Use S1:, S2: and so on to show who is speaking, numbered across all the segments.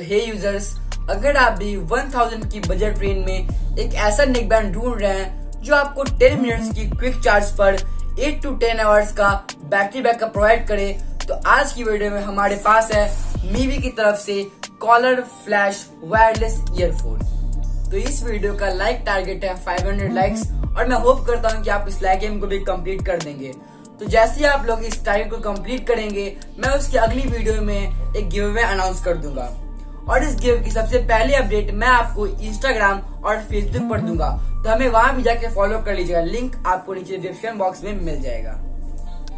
S1: हे users, अगर आप भी 1000 की बजट रेंज में एक ऐसा नेक बैंड ढूंढ रहे हैं जो आपको 10 मिनट्स की क्विक चार्ज पर 8 to 10 आवर्स का बैटरी बैकअप प्रोवाइड करे, तो आज की वीडियो में हमारे पास है MIVI की तरफ से कॉलर फ्लैश वायरलेस ईयरफोन। तो इस वीडियो का लाइक टारगेट है 500 लाइक्स और मैं होप करता हूं कि आप इस लाइक गेम को भी कंप्लीट कर देंगे। तो जैसे ही आप लोग इस टारगेट को कंप्लीट करेंगे, मैं उसकी अगली वीडियो में एक गिव अवे अनाउंस कर दूंगा और इस गिव की सबसे पहली अपडेट मैं आपको इंस्टाग्राम और फेसबुक पर दूंगा, तो हमें वहां भी जाके फॉलो कर लीजिएगा। लिंक आपको नीचे डिस्क्रिप्शन बॉक्स में मिल जाएगा।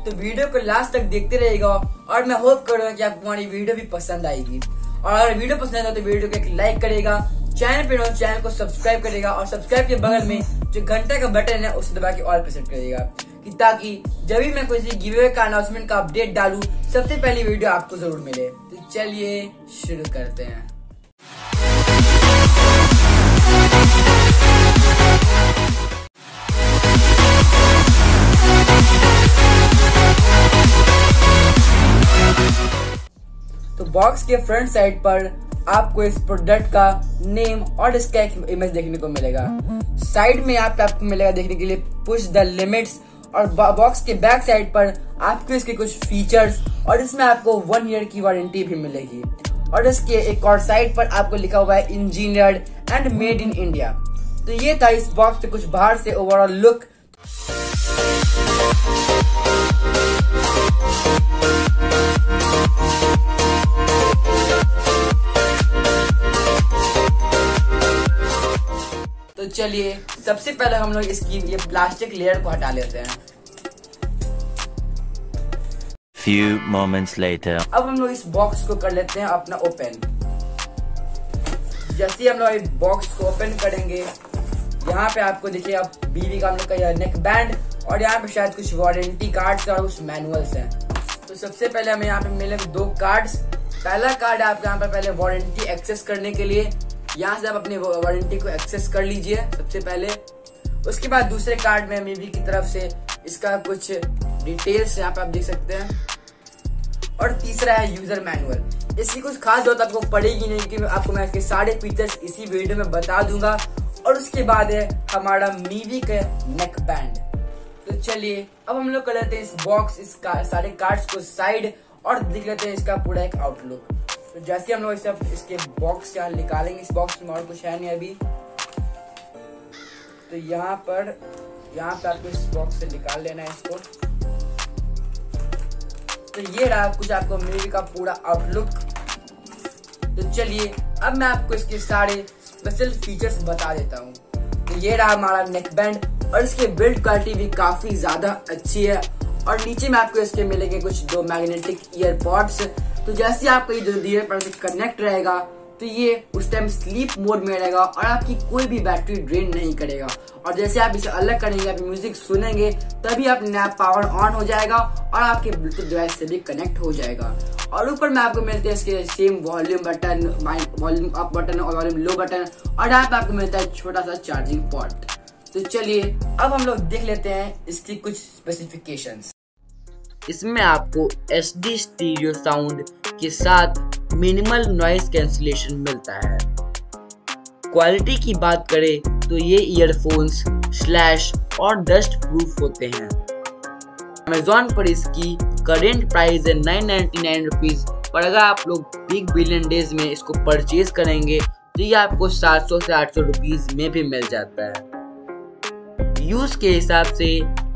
S1: तो वीडियो को लास्ट तक देखते रहेगा और मैं होप करूंगा कि आपको हमारी वीडियो भी पसंद आएगी। और अगर वीडियो पसंद आए तो वीडियो को एक लाइक करेगा, चैनल पे हो चैनल को सब्सक्राइब करेगा और सब्सक्राइब के बगल में जो घंटा का बटन है उसे दबा के ऑल पे सेट करेगा, कि ताकि जब भी मैं कोई गिव अवे का अनाउंसमेंट का अपडेट डालूं सबसे पहली वीडियो आपको जरूर मिले। तो चलिए शुरू करते हैं। तो बॉक्स के फ्रंट साइड पर आपको इस प्रोडक्ट का नेम और इसका एक इमेज देखने को मिलेगा। साइड में आपको मिलेगा देखने के लिए पुश द लिमिट्स, और बॉक्स के बैक साइड पर आपको इसके कुछ फीचर्स और इसमें आपको 1 ईयर की वारंटी भी मिलेगी। और इसके एक और साइड पर आपको लिखा हुआ है engineered and made in India. तो ये था इस बॉक्स से कुछ बाहर से ओवरऑल लुक। तो चलिए सबसे पहले हम लोग इसकी ये प्लास्टिक लेयर को हटा लेते हैं।
S2: Few moments later.
S1: अब हम लोग इस बॉक्स को कर लेते हैं अपना ओपन। जैसे ही हम लोग इस बॉक्स को ओपन करेंगे, यहाँ पे आपको देखिए MIVI का हम लोग का नेक बैंड और यहाँ पे शायद कुछ वारंटी कार्ड्स और कुछ मैनुअल्स हैं। तो सबसे पहले हमें यहाँ पे मिले 2 कार्ड्स। पहला कार्ड आपको यहाँ पे पहले वारंटी एक्सेस करने के लिए, यहाँ से आप अपनी वारंटी को एक्सेस कर लीजिए सबसे पहले। उसके बाद दूसरे कार्ड में MIVI की तरफ से इसका कुछ डिटेल्स यहाँ पे आप देख सकते हैं। और तीसरा है यूजर मैनुअल। इसकी कुछ खास जरूरत आपको पड़ेगी नहीं, क्योंकि आपको मैं इसके सारे फीचर्स इसी वीडियो में बता दूंगा। और उसके बाद है हमारा MIVI का नेक बैंड। तो चलिए अब हम लोग कर लेते हैं इस बॉक्स, सारे कार्ड्स को साइड और देख लेते हैं इसका पूरा एक आउटलुक। तो जैसे हम लोग इसके बॉक्स यहाँ निकालेंगे, इस बॉक्स में और कुछ है नहीं अभी। तो यहाँ पे आपको इस बॉक्स से निकाल लेना है इसको। तो ये रहा कुछ आपको MIVI का पूरा आउटलुक। तो चलिए अब मैं आपको इसके सारे स्पेशल फीचर्स बता देता हूँ। तो ये रहा हमारा नेक बैंड और इसकी बिल्ड क्वालिटी भी काफी ज्यादा अच्छी है। और नीचे में आपको इसके मिलेंगे कुछ 2 मैग्नेटिक ईयरपॉड्स। तो जैसे आपका ये जो धीरे पर से कनेक्ट रहेगा, तो ये उस टाइम स्लीप मोड में रहेगा और आपकी कोई भी बैटरी ड्रेन नहीं करेगा। और जैसे आप इसे अलग करेंगे, आप म्यूजिक सुनेंगे, तभी अपने आप पावर ऑन हो जाएगा और आपके ब्लूटूथ डिवाइस से भी कनेक्ट हो जाएगा। और ऊपर में आपको मिलते हैं इसके same volume button, volume up button और वॉल्यूम लो बटन, और यहाँ पे आपको मिलता है छोटा सा चार्जिंग पोर्ट। तो चलिए अब हम लोग देख लेते हैं इसकी कुछ स्पेसिफिकेशंस। इसमें आपको HD स्टीरियो साउंड के साथ मिनिमल नॉइज कैंसिलेशन मिलता है। क्वालिटी की बात करें तो ये ईयरफोन्स स्लैश और डस्ट प्रूफ होते हैं। अमेजोन पर इसकी करेंट प्राइस है 999 रुपीज, पर अगर आप लोग बिग बिलियन डेज में इसको परचेज करेंगे तो ये आपको 700 से 800 रुपीज में भी मिल जाता है। यूज के हिसाब से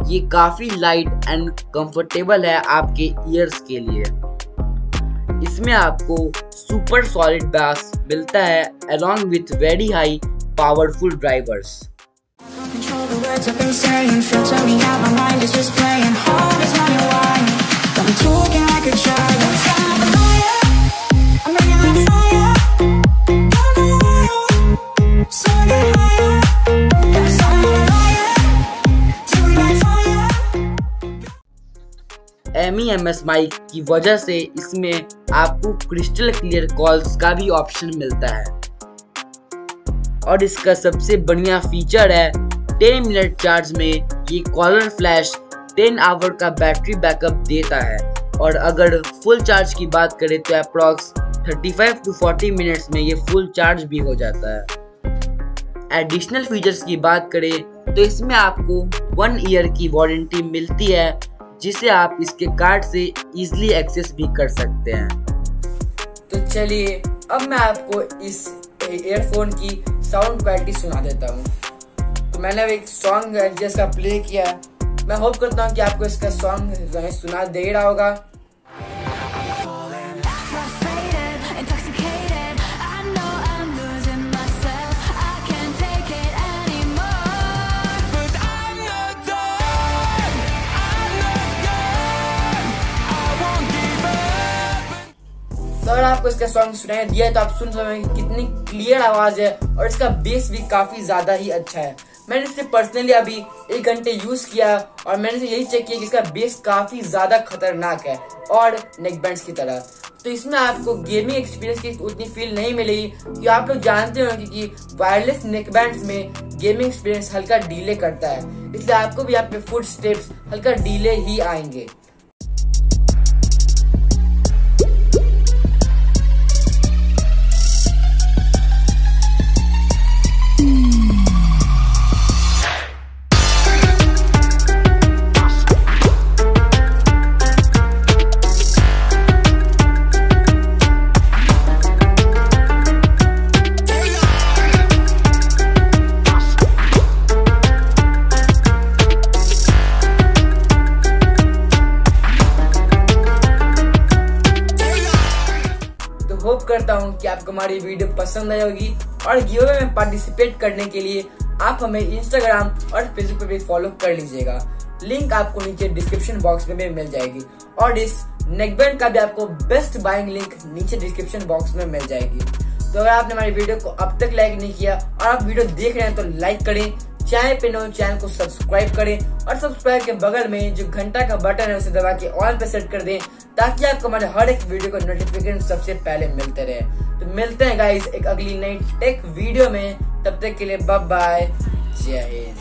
S1: ये काफी लाइट एंड कंफर्टेबल है आपके ईयर्स के लिए। इसमें आपको सुपर सॉलिड बेस मिलता है along with very high powerful drivers। MEMS mic की वजह से इसमें आपको क्रिस्टल क्लियर कॉल्स का भी ऑप्शन मिलता है। और इसका सबसे बढ़िया फीचर है 10 मिनट चार्ज में ये कॉलर फ्लैश 10 आवर का बैटरी बैकअप देता है। और अगर फुल चार्ज की बात करें तो अप्रॉक्स 35 to 40 मिनट्स में ये फुल चार्ज भी हो जाता है। एडिशनल फीचर्स की बात करें तो इसमें आपको 1 ईयर की वारंटी मिलती है, जिसे आप इसके कार्ड से इजीली एक्सेस भी कर सकते हैं। तो चलिए अब मैं आपको इस ईयरफोन की साउंड क्वालिटी सुना देता हूँ। तो मैंने एक सॉन्ग जैसा प्ले किया, मैं होप करता हूँ कि आपको इसका सॉन्ग सुना दे रहा होगा। तो अगर आपको इसका सॉन्ग सुनाई दिया है तो आप सुन सकते हैं कितनी क्लियर आवाज है और इसका बेस भी काफी ज्यादा ही अच्छा है। मैंने इसे पर्सनली अभी 1 घंटे यूज किया और मैंने यही चेक किया कि इसका बेस काफी ज्यादा खतरनाक है और नेकबैंड्स की तरह। तो इसमें आपको गेमिंग एक्सपीरियंस की उतनी फील नहीं मिलेगी, क्योंकि आप लोग जानते होंगे कि वायरलेस नेकबैंड्स में गेमिंग एक्सपीरियंस हल्का डिले करता है, इसलिए आपको भी यहाँ पे फुट स्टेप्स हल्का डिले ही आएंगे। होप करता हूँ कि आपको हमारी वीडियो पसंद आई होगी और गिव में पार्टिसिपेट करने के लिए आप हमें इंस्टाग्राम और फेसबुक पे भी फॉलो कर लीजिएगा। लिंक आपको नीचे डिस्क्रिप्शन बॉक्स में भी मिल जाएगी और इस नेकबैंड का भी आपको बेस्ट बाइंग लिंक नीचे डिस्क्रिप्शन बॉक्स में मिल जाएगी। तो अगर आपने हमारी वीडियो को अब तक लाइक नहीं किया और आप वीडियो देख रहे हैं तो लाइक करें, चैनल पे नए चैनल को सब्सक्राइब करें और सब्सक्राइब के बगल में जो घंटा का बटन है उसे दबा के ऑल पे सेट कर दें, ताकि आपको हमारे हर एक वीडियो को नोटिफिकेशन सबसे पहले मिलते रहे। तो मिलते हैं गाइस एक अगली नई टेक वीडियो में, तब तक के लिए बाय बाय, जय हिंद।